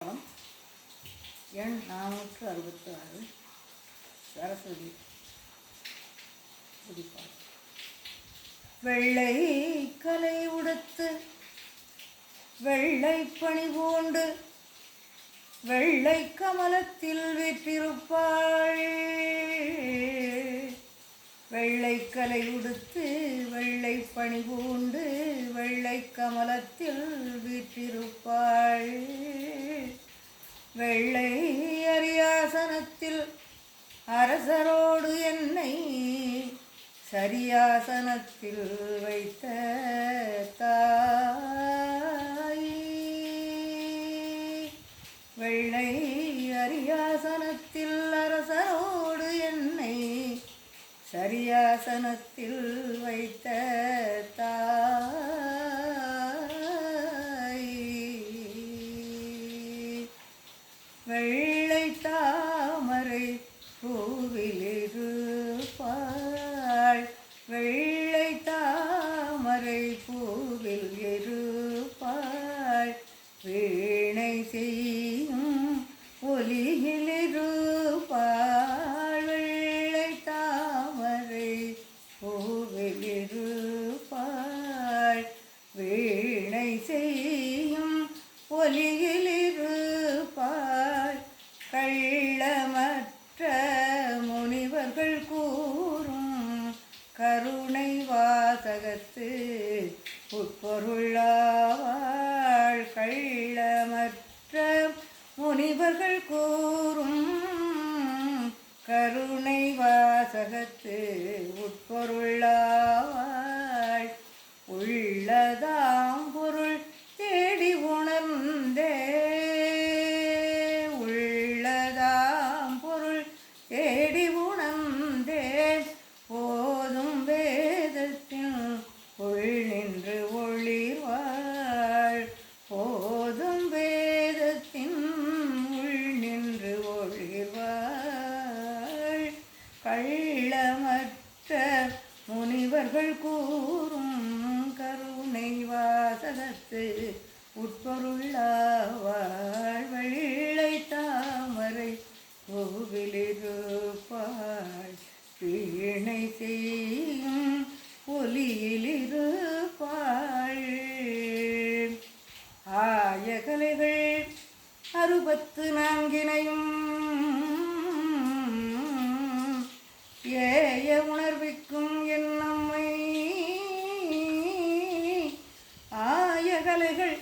எண் 466 சரஸ்வதி துதிப்பார். வெள்ளை கலை உடுத்து வெள்ளை பணி பூண்டு வெள்ளை கமலத்தில் வீற்றிருப்பாள். வெள்ளை கலை உடுத்து வெள்ளை பணி பூண்டு வெள்ளை கமலத்தில் வீற்றிருப்பாள். வெள்ளை அரியாசனத்தில் அரசரோடு என்னை சரியாசனத்தில் வைத்த தாய். வெள்ளை அரியாசனத்தில் அரசரோடு என்னை சரியாசனத்தில் வைத்த தாய். வெள்ளை தாமரை பூவிலிருப்பாள். வெள்ளை தாமரை பூவில் இருப்பாள். வீணை செய்யும் ஒலியிலிருப்பாள். வெள்ளை தாமரை பூவில் இருப்பாள். வீணை செய்யும் ஒலியிலிருப்பாள். கள்ளமற்ற முனிவர்கள் கூறும் கருணை வாசகத்து உட்பொருளாவாள். கள்ளமற்ற முனிவர்கள் கூறும் கருணை வாசகத்து உட்பொருளாவாள். உள்ளதாம் பொருள் தேடி உணர்ந்தே தேடி உணர்ந்தே போதும் வேதத்தின் உள் நின்று ஒளிர்வாள். போதும் வேதத்தின் உள் நின்று ஒளிர்வாள். கள்ளமற்ற முனிவர்கள் கூறும் கருணை வாசகத்து உட்பொருளாவாள். வெள்ளை தாமரை பூவிலிருப்பாள். வீணை செய்யும் ஒலியிலிருப்பாள். ஆயகலைகள் 64 ஏய உணர்விக்கும் என் நம்மை. ஆயகலைகள்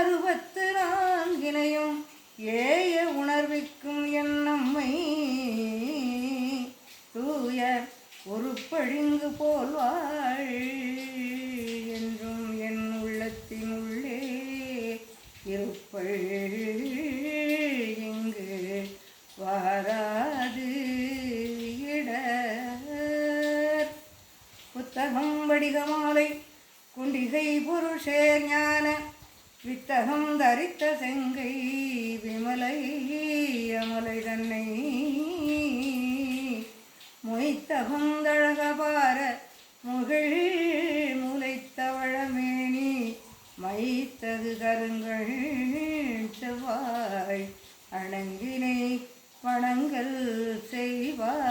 64 ஏய உணர்விக்கும் என் நம்மை. தூய உருப்பழிந்து போல்வாள் என்றும் என் உள்ளத்தின் உள்ளே இருப்பள். இங்கு வாராது இடர். புத்தகம் வடிகமாலை குண்டிகை புருஷேர் ஞான வித்தகம் தரித்த செங்கை விமலை அமலை தன்னை. மொய்த்தகுந்தழகபார முகில் முளைத்தவளமேனி மைத்தது கருங்கள் செவ்வாய் அணங்கினை வணங்கல் செய்வாய்.